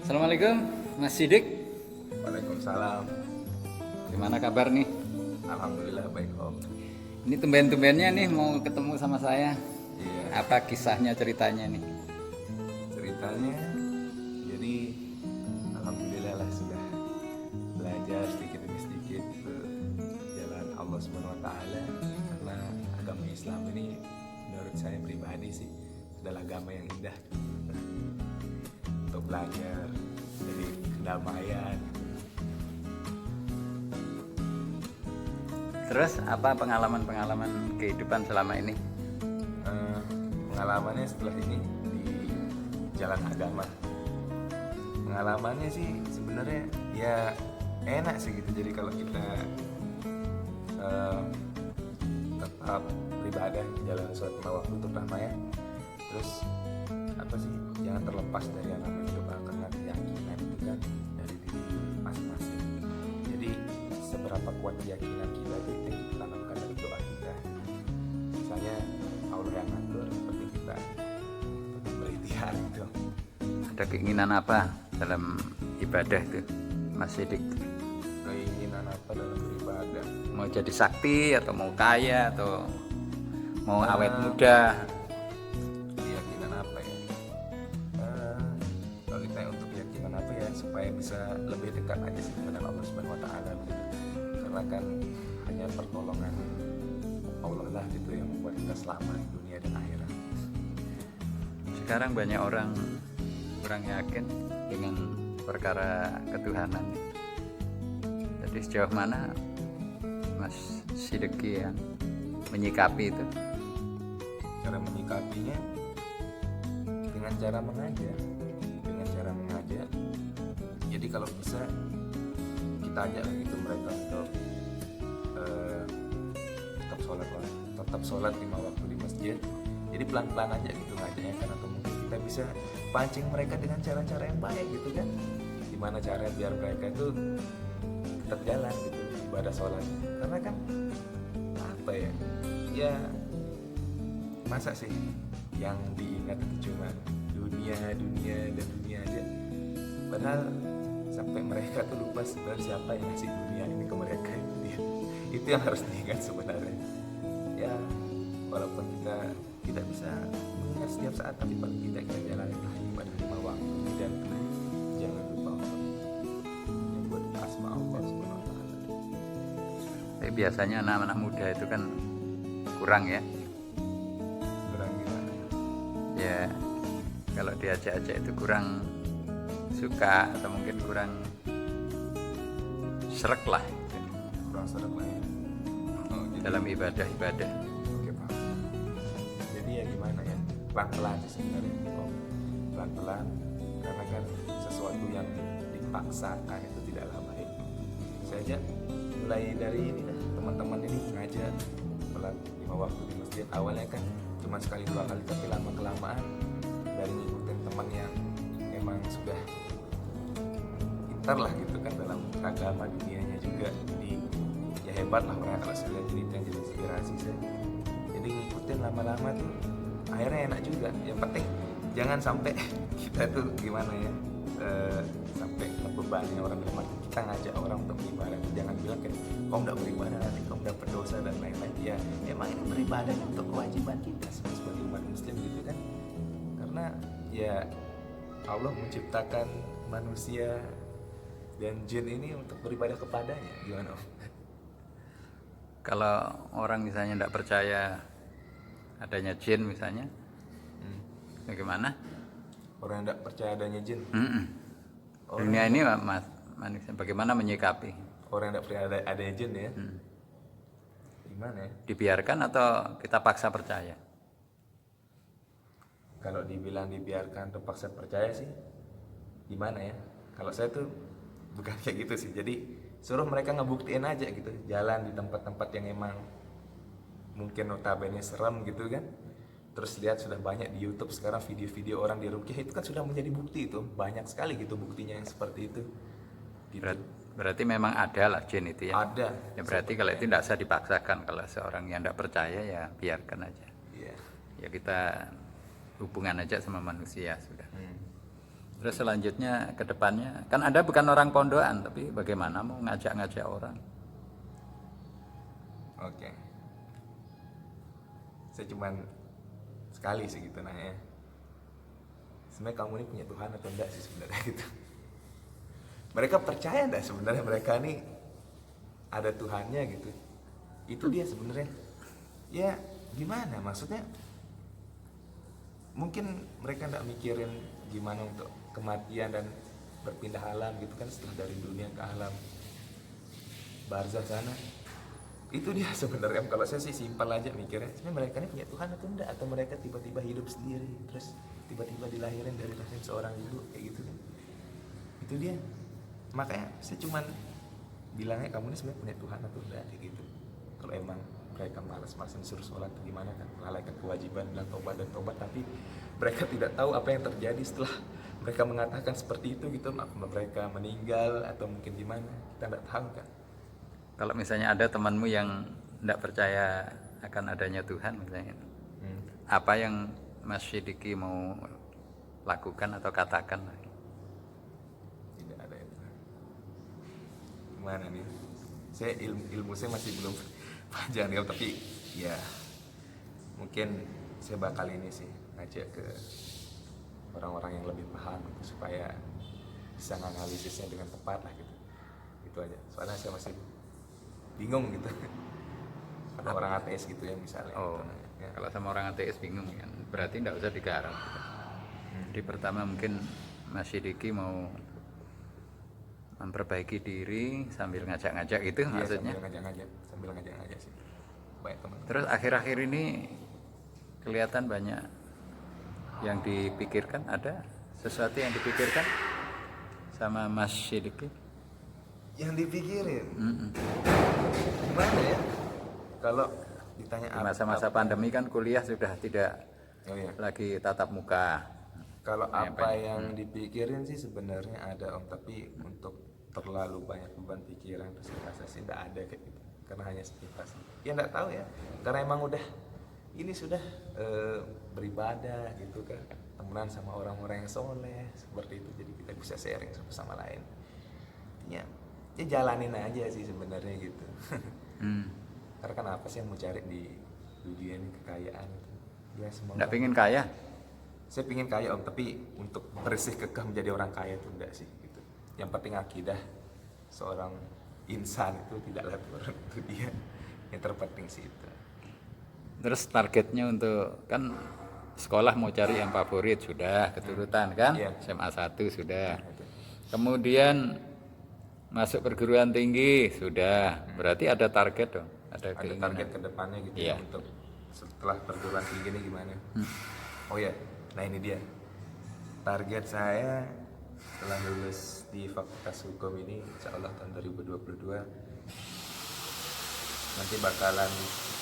Assalamualaikum Mas Sidik. Waalaikumsalam. Gimana kabar nih? Alhamdulillah baik Om. Ini tumben-tumbennya nih mau ketemu sama saya. Iya. Apa kisahnya, ceritanya nih? Ceritanya, jadi alhamdulillah lah sudah belajar sedikit demi sedikit jalan Allah Subhanahu Wa Taala, karena agama Islam ini menurut saya pribadi sih adalah agama yang indah untuk belajar dari kedamaian. Terus apa pengalaman-pengalaman kehidupan selama ini? Pengalamannya setelah ini di jalan agama, pengalamannya sih sebenarnya ya enak sih gitu. Jadi kalau kita tetap beribadah jalan sholat lima waktu terutama ya, terus apa sih, jangan terlepas dari yang namanya doa, karena keyakinan itu kan dari diri masing-masing. Jadi seberapa kuat keyakinan kita itu yang kita tanamkan dari doa kita. Misalnya Allah yang ngatur, seperti kita berikhtiar gitu. Ada keinginan apa dalam ibadah itu, Mas Sidik? Keinginan apa dalam beribadah? Mau jadi sakti atau mau kaya atau mau awet muda? Keyakinan apa ya? Kalau ditanya untuk keyakinan apa ya, supaya bisa lebih dekat aja sih dengan Allah Subhanahu Wa Taala gitu. Karena kan hanya pertolongan Allah lah gitu yang membuat kita selamat di dunia dan akhirat. Sekarang banyak orang kurang yakin dengan perkara ketuhanan. Jadi sejauh mana Mas Sidiki yang menyikapi itu? Cara menyikapinya dengan cara mengajak, jadi kalau bisa kita ajak gitu mereka untuk tetap sholat 5 waktu di masjid. Jadi pelan-pelan aja gitu ngajaknya kan, atau mungkin kita bisa pancing mereka dengan cara-cara yang baik gitu kan. Gimana cara biar mereka itu tetap jalan gitu ibadah sholat, karena kan apa ya, ya masa sih yang diingat itu cuma dunia aja, padahal sampai mereka tuh lupa sebenarnya siapa yang ngasih dunia ini ke mereka. Itu yang harus diingat sebenarnya ya. Walaupun kita tidak bisa mengingat setiap saat, tapi paling tidak kita jalani ibadah 5 waktu dan jangan lupa menyebut asma Allah Subhanahu Wa Taala. Tapi biasanya anak-anak muda itu kan kurang ya. Kurang gimana? Ya kalau diajak-ajak itu kurang suka atau mungkin kurang srek lah gitu, Kurang seret lah ya. dalam ibadah-ibadah. Oke Pak. Jadi ya gimana ya, pelan-pelan sih sebenarnya Om. Pelan-pelan, karena kan sesuatu yang dipaksakan itu tidaklah baik. Saya aja mulai dari ini dah, teman-teman ini ngajak sholat 5 waktu di masjid. Awalnya kan cuma sekali 2 kali, tapi lama-kelamaan dari ngikutin teman yang emang sudah pintar lah gitu kan dalam agama dunianya juga. Jadi ya hebat lah mereka kalau sudah cerita yang jadi inspirasi saya. Jadi ngikutin lama-lama tuh akhirnya enak juga. Yang penting jangan sampai kita tuh gimana ya, sampai ngebebani orang dalam arti kita ngajak orang untuk beribadah. Jangan bilang kayak kau udah beribadah nanti kau udah berdosa dan lain-lain. Ya emang ini beribadah untuk kewajiban kita sebagai umat muslim gitu kan. Karena ya Allah menciptakan manusia dan jin ini untuk beribadah kepadanya. Gimana Om? Kalau orang misalnya tidak percaya adanya jin misalnya, bagaimana? Orang yang tidak percaya adanya jin. Dunia ini mas, manusia bagaimana menyikapi? Orang yang tidak percaya adanya jin ya. Gimana ya? Dibiarkan atau kita paksa percaya? Kalau dibilang dibiarkan terpaksa percaya sih gimana ya, kalau saya tuh bukan kayak gitu sih. Jadi suruh mereka ngebuktiin aja gitu, jalan di tempat-tempat yang emang mungkin notabene serem gitu kan. Terus lihat sudah banyak di YouTube sekarang video-video orang diruqyah, itu kan sudah menjadi bukti. Itu banyak sekali gitu buktinya yang seperti itu gitu. Berarti memang ada lah jin itu ya? Ada Ya berarti kalau itu tidak usah dipaksakan. Kalau seorang yang tidak percaya ya biarkan aja. Iya. Ya kita hubungan aja sama manusia sudah. Terus Terus selanjutnya ke depannya, kan Anda bukan orang pondokan, tapi bagaimana mau ngajak-ngajak orang? Oke. Saya cuman sekali sih gitu nanya. Sebenarnya kamu ini punya Tuhan atau enggak sih sebenarnya gitu. Mereka percaya enggak sebenarnya mereka ini ada Tuhannya gitu. Itu dia sebenarnya. Ya gimana maksudnya? Mungkin mereka enggak mikirin gimana untuk kematian dan berpindah alam gitu kan, setelah dari dunia ke alam barzah sana. Itu dia sebenarnya. Kalau saya sih simpel aja mikirnya, sebenarnya mereka ini punya Tuhan atau enggak, atau mereka tiba-tiba hidup sendiri terus tiba-tiba dilahirin dari rahim seorang ibu kayak gitu kan. Itu dia. Makanya saya cuman bilangnya kamu ini sebenarnya punya Tuhan atau enggak kayak gitu. Kalau emang mereka malas-malasan suruh sholat gimana kan, melalaikan kewajiban bilang tobat dan tobat, tapi mereka tidak tahu apa yang terjadi setelah mereka mengatakan seperti itu gitu. Mereka meninggal atau mungkin gimana, kita tidak tahu kan. Kalau misalnya ada temanmu yang tidak percaya akan adanya Tuhan misalnya, apa yang Mas Sidiki mau lakukan atau katakan? Tidak ada itu. Gimana nih? Saya ilmu saya masih belum panjang ya, tapi ya mungkin saya bakal ini sih ngajak ke orang-orang yang lebih paham gitu, supaya bisa menganalisisnya dengan tepat lah gitu. Itu aja. Soalnya saya masih bingung gitu. Ada orang ateis gitu ya misalnya. Oh, gitu, ya. kalau sama orang ateis bingung kan, berarti tidak usah digarap. Jadi pertama mungkin Mas Sidiki mau memperbaiki diri sambil ngajak-ngajak itu Iya, maksudnya. sambil ngajak-ngajak sih. Baik teman. Terus akhir-akhir ini kelihatan banyak yang dipikirkan, ada sesuatu yang dipikirkan sama Mas Sidiki. Yang dipikirin gimana ya, kalau ditanya Di masa-masa pandemi kan kuliah sudah tidak oh iya, lagi tatap muka. kalau apa yang dipikirin sih sebenarnya ada Om, tapi untuk terlalu banyak beban pikiran terus rasa sih tidak ada kayak gitu, karena hanya sepintas ya nggak tahu ya, karena emang udah ini sudah beribadah gitu kan, temenan sama orang-orang yang soleh seperti itu, jadi kita bisa sharing satu sama lain ya jalanin aja sih sebenarnya gitu. Karena kan apa sih yang mau cari di dunia ini, kekayaan itu ya, semua Nggak pengen kaya? saya pingin kaya Om, tapi untuk bersih kekeh menjadi orang kaya itu enggak sih gitu. Yang penting akidah seorang insan itu tidaklah turun, itu dia yang terpenting sih itu. Terus targetnya untuk, kan sekolah mau cari yang favorit sudah keturutan kan, Iya. SMA 1 sudah, kemudian masuk perguruan tinggi sudah, berarti ada target dong, ada Ada keinginan. target ke depannya gitu Iya. ya, untuk setelah perguruan tinggi ini gimana. Oh ya, nah ini dia target saya setelah lulus di Fakultas Hukum ini, insya Allah tahun 2022 nanti bakalan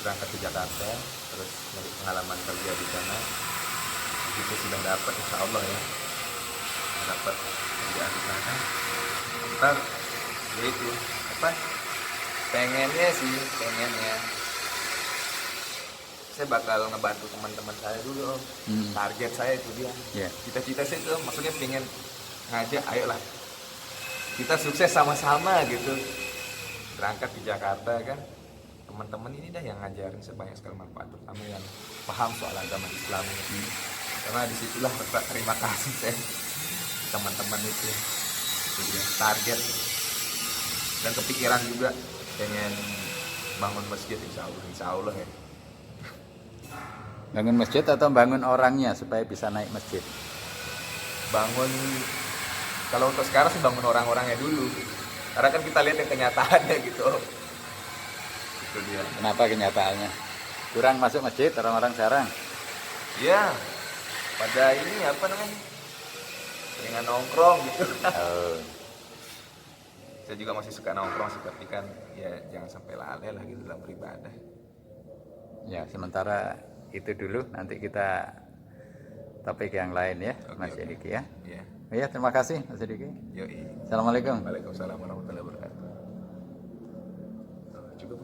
berangkat ke Jakarta, terus nyari pengalaman kerja di sana. Begitu sudah dapat, insya Allah ya dapat kerjaan di sana, ntar ya itu apa, pengennya saya bakal ngebantu teman-teman saya dulu Om. Target saya itu dia. Iya. Cita-cita saya itu maksudnya pengen ngajak, ayolah kita sukses sama-sama gitu, berangkat di Jakarta kan, teman-teman ini dah yang ngajarin sebanyak sekali manfaat, terutama yang paham soal agama Islam ini. Karena disitulah letak terima kasih saya teman-teman itu dia target, dan kepikiran juga pengen bangun masjid insya Allah ya. Bangun masjid atau bangun orangnya supaya bisa naik masjid? Bangun, kalau untuk sekarang sih bangun orang-orangnya dulu, karena kan kita lihat yang kenyataannya gitu. Itu dia. Kenapa kenyataannya? Kurang masuk masjid orang-orang sekarang? Ya, pada ini apa namanya, dengan nongkrong gitu. Oh. Saya juga masih suka nongkrong sih, tapi kan ya jangan sampai lalai lah gitu dalam beribadah. Ya, sementara itu dulu, nanti kita topik yang lain ya. Oke, Mas oke. Sidiki ya. Iya. Iya, terima kasih Mas Sidiki. Yoi. Assalamualaikum. Waalaikumsalam warahmatullahi wabarakatuh. Cukup.